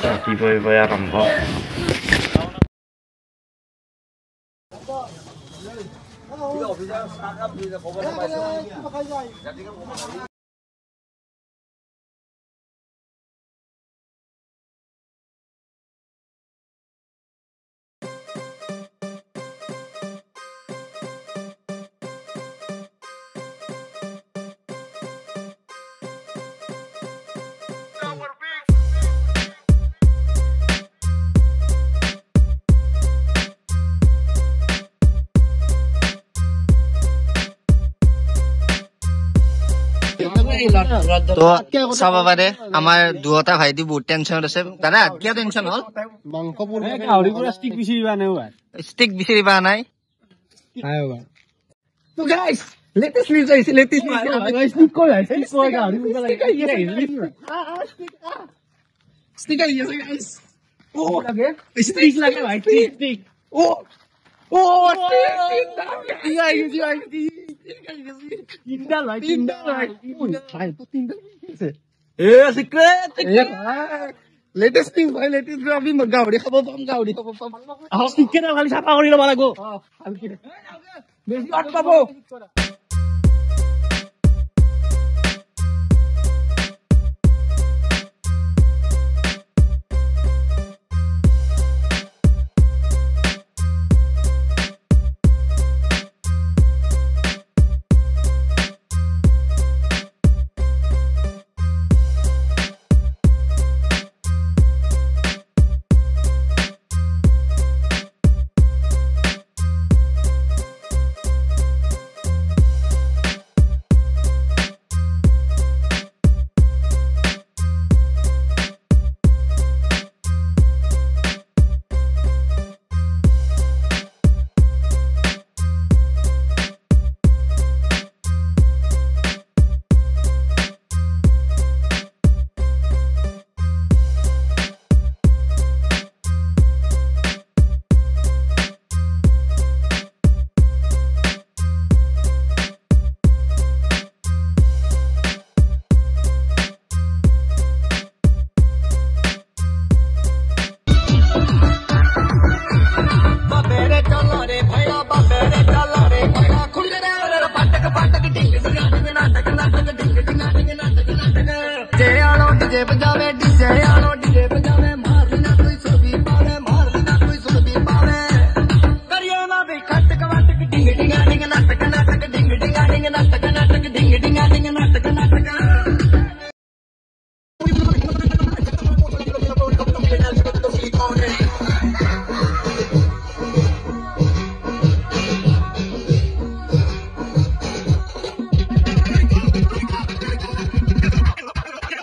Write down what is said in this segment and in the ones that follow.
ৰাতিপুৱাই আৰম্ভ তো চাব পাৰে আমাৰ দুটা ভাইটি বহুত টেনচনত আছে দাদা কিয় টেনচন হল ষ্টিক বিচাৰি পোৱা নাই লেটেষ্ট থিং ভাই লেটেষ্ট আমি গাহৰি খাব পাম চিকেন খালি চাফা কৰি ল'ব লাগিব বেছি আট পাব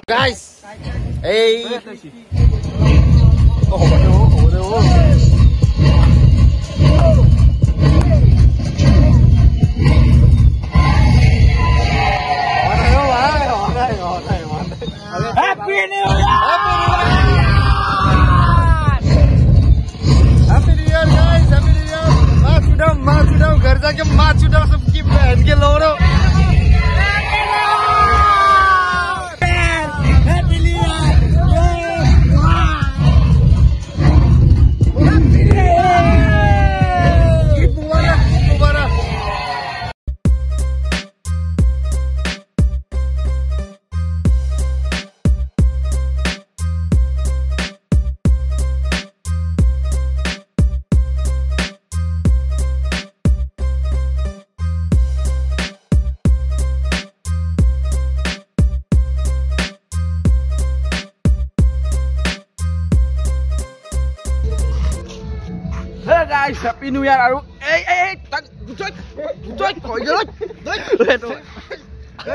guys hey Happy New Year! Happy New Year guys! Happy New Year! मार छुड़ाओ घर जाके मार छुड़ाओ सबकी बहन के लोड़ो guys, Happy New Year! Aru, hey,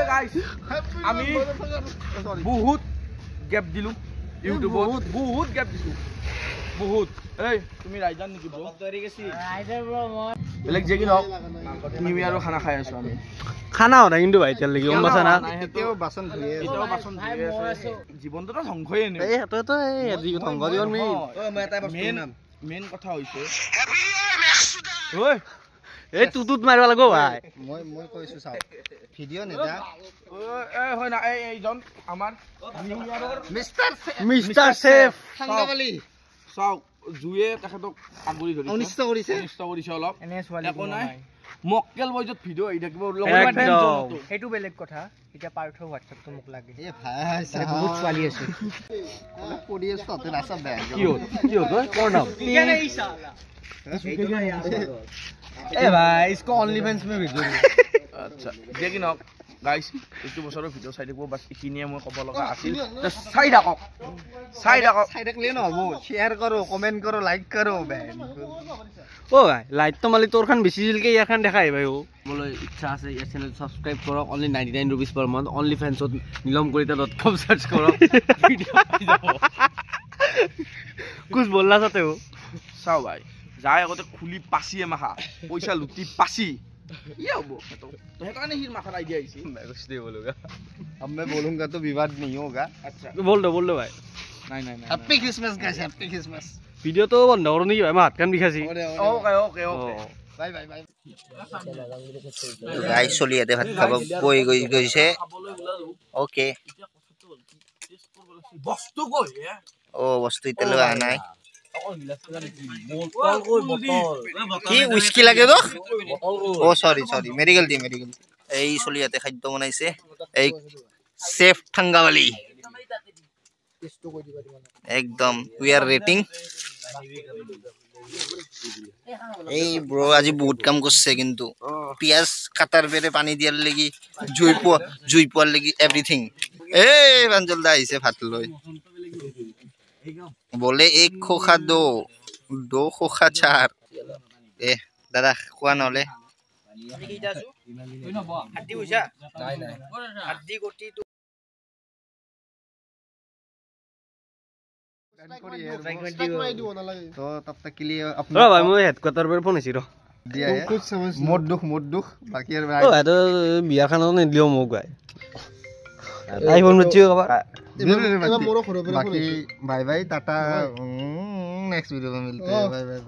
guys, আমি বহুত গ্যাপ দিলু ইউটিউবত বহুত গ্যাপ দিছু বহুত এই তুমি রাইজান নেকি ব্রো তৈরি গেছি রাইজার ব্রো মই বেলেগ জেগি নাও নিউ ইয়ারও খানা খাই আছো আমি খানা হরা কিন্তু ভাই তেল লাগি গম পাছা না এতেও বাসন ধুয়ে আছে জীবনটো তো ধ্বংসই এনে এই হেতো তো এই ধ্বংস জীবন মি ও মই এটা বস্তু নাম মেন কথা হইছে হ্যাপি নিউ ইয়ার মেক্সুদা ওই এই তুতুত মাৰিব লাগিব ভাই মই কৈছো চাও ভিডিও নেদা হয় না এইজন আমাৰ মিস্টাৰ শেফ থাঙ্গাবালি চাওক জুয়ে তেখেতক আগুৰি ধৰিছে অনিষ্ট কৰিছে অলপ এনে ছোৱালী একো নাই মক্কেল বয়জত ভিডিও আহি থাকিব সেইটো বেলেগ কথা এতিয়া পাৰ্থ হোৱাটছএপটো মোক লাগে এ ভাই বহুত ছোৱালী আছে পৰি আছে ততে নাচা বেয়া কি হ'ল কোন নাম ए भाई इसको ओनली फैंस में भेजो আচ্ছা যে কি নক গাইস এইটো বছৰৰ ভিডিও চাই থাকিব বাস ইখিনিয়ে মই ক'ব লগা আছিল চাই থাকক সাইডকলে নহব শেয়ার করো কমেন্ট করো লাইক করো ও ভাই লাইট তো মালি তোৰখান বেছি দিলকে ইয়াৰখান দেখাই ভাই ও মোলৈ ইচ্ছা আছে ইয়াৰ চেনেল সাবস্ক্ৰাইব কৰক only 99 rupees per month only ফ্যান্সত नीलमकरिता.com সাৰ্চ কৰক ভিডিও পাই যাব कुछ बोलना चाहते हो চাও ভাই যায় আগতে খুলি পাছি মাখা পইচা লুটি পাছি ये হ'ব তো সেইকাৰণে হিৰ মাথাত আইডিয়া আহিছে मैं कुछ नहीं बोलूंगा अब मैं बोलूंगा तो विवाद नहीं होगा আচ্ছা बोल दो भाई নাই happy Christmas guys happy Christmas video তো বন্ধ কৰো নেকি ভাই মই হাতখান বিষাইছি okay bye bye bye guys চলি ইয়াতে ভাত খাব বই গৈছে ওকে বস্তু কই ও বস্তু ইতেলৈ আহা নাই কি উইস্কি লাগে তো ও সরি মেডিকেল টি এই চলি ইয়াতে খাদ্য বনাইছে এই সেফ থাঙ্গাবালি একদম উই আর রেটিং এই ব্রো আজি বহুত কাম করছে কিন্তু পিয়াজ কাটার বেরে পানি দিয়ার লাগি জুই পোয়ার লাগি এভরিথিং এই বাঞ্জল দা আইছে ভাত লই बोले एक खोखा दो खोखा चार ए दादा कोआ नले तो तब तक के लिए अपना भाई मैं हेडक्वार्टर पर फोन आइছি दिया है मोर दुख बाकी यार ओ भाई तो बिया खाना नहीं दियो মোক भाई आईफोन मचियो कबा बाकी बाय बाय टाटा नेक्स्ट वीडियो में मिलते हैं बाय बाय